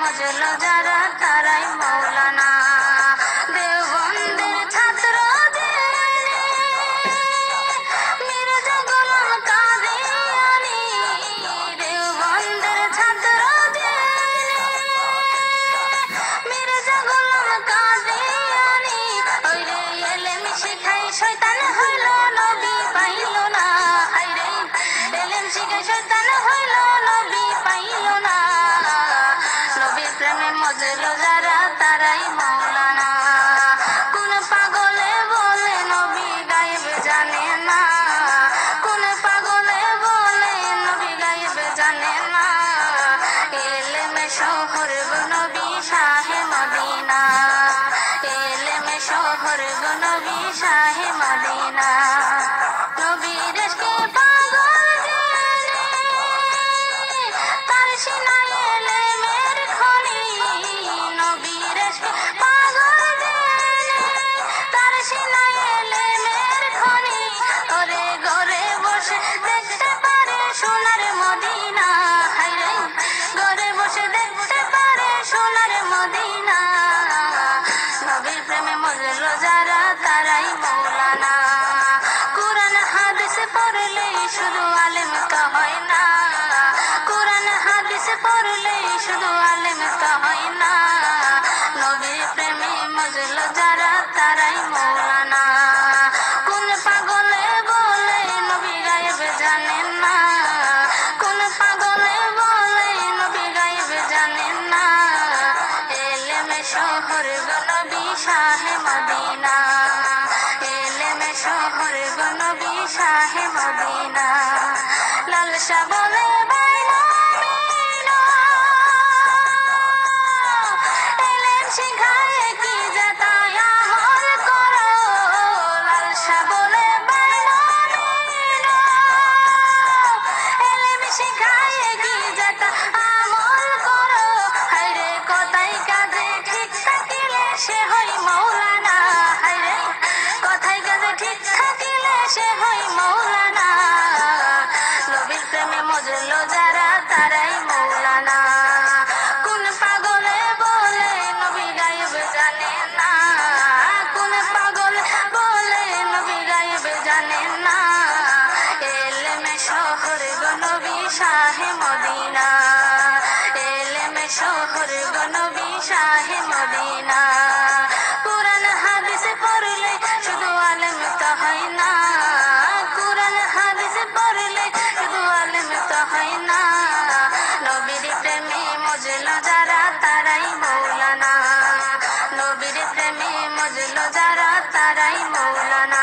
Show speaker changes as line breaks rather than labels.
মজলো যারা তারাই মৌলানা। দেওবন্দের ছাত্র মির্জা গোলাম কাদিয়ানী, দেওবন্দের ছাত্র মির্জা গোলাম কাদিয়ানী। ওইরে এলেম শিখাই শয়তান হইল নবী পাইল না, হায়রে এলেম শিখাই শয়তান হইল নবী পাইল না। নবীর প্রেমে মজলো যারা তারাই মৌলানা। কোন পাগলে বলে নবী গায়েব জানে না, কোন পাগলে বলে নবী গায়েব জানে না। এলেমে শহর গো নবী শাহে মদিনা, এলেমে শহর গো নবী শাহে মদিনা। নবীর ইশকে পাগল জেনে তার সিনায় এলেমের খনি, নবীর ইশকে পাগল জেনে তার সিনায় এলেমের খনি। ওরে ঘরে বসে দেখতে পারে সোনার মদিনা, হায়রে ঘরে বসে দেখতে পারে সোনার মদিনা। নবীর প্রেমে মজলো যারা তারাই মৌলানা। কোরআন হাদিস পড়লে শুধু আলেম তো হয় না, কোরআন হাদিস পড়লে শুধু আলেম তো হয় না। নবীর প্রেমে মজলো যারা তারাই মৌলানা। কোন পাগলে বলে নবী গায়েব জানেন না, কোন পাগলে বলে নবী গায়েব জানেন না। এলেমে শহর গো নবী শাহে মদিনা, এলেমে শহর গো নবী শাহে মদিনা। লালসা বলে বাইনা মিনা, এলেম শিখায় কি যেতায় আমল করো। লালসা বলে বাইনা মিনা, এলেম শিখায় কি যেতা আমল করো। হায়রে কথাই কাজে ঠিক থাকিলে সে হয় মৌলানা, হায়রে কথাই কাজে ঠিক থাকিলে সে হয় মৌলানা। নবীর প্রেমে মজলো যারা তারাই মৌলানা। কোন পাগলে বলে নবী গায়েব জানে না, কোন পাগল বলে নবী গায়েব জানে না। এলেমে শহর গো নবী শাহে মদিনা, এলেমে শহর গো নবী শাহে মদিনা। কোরআন হাদিস পড়লে শুধু আলেম তো হয় না, কোরআন হাদিস পড়লে শুধু আলেম তো হয় না। নবীর প্রেমে মজলো যারা তারাই মৌলানা, নবীর প্রেমে মজলো যারা তারাই মৌলানা।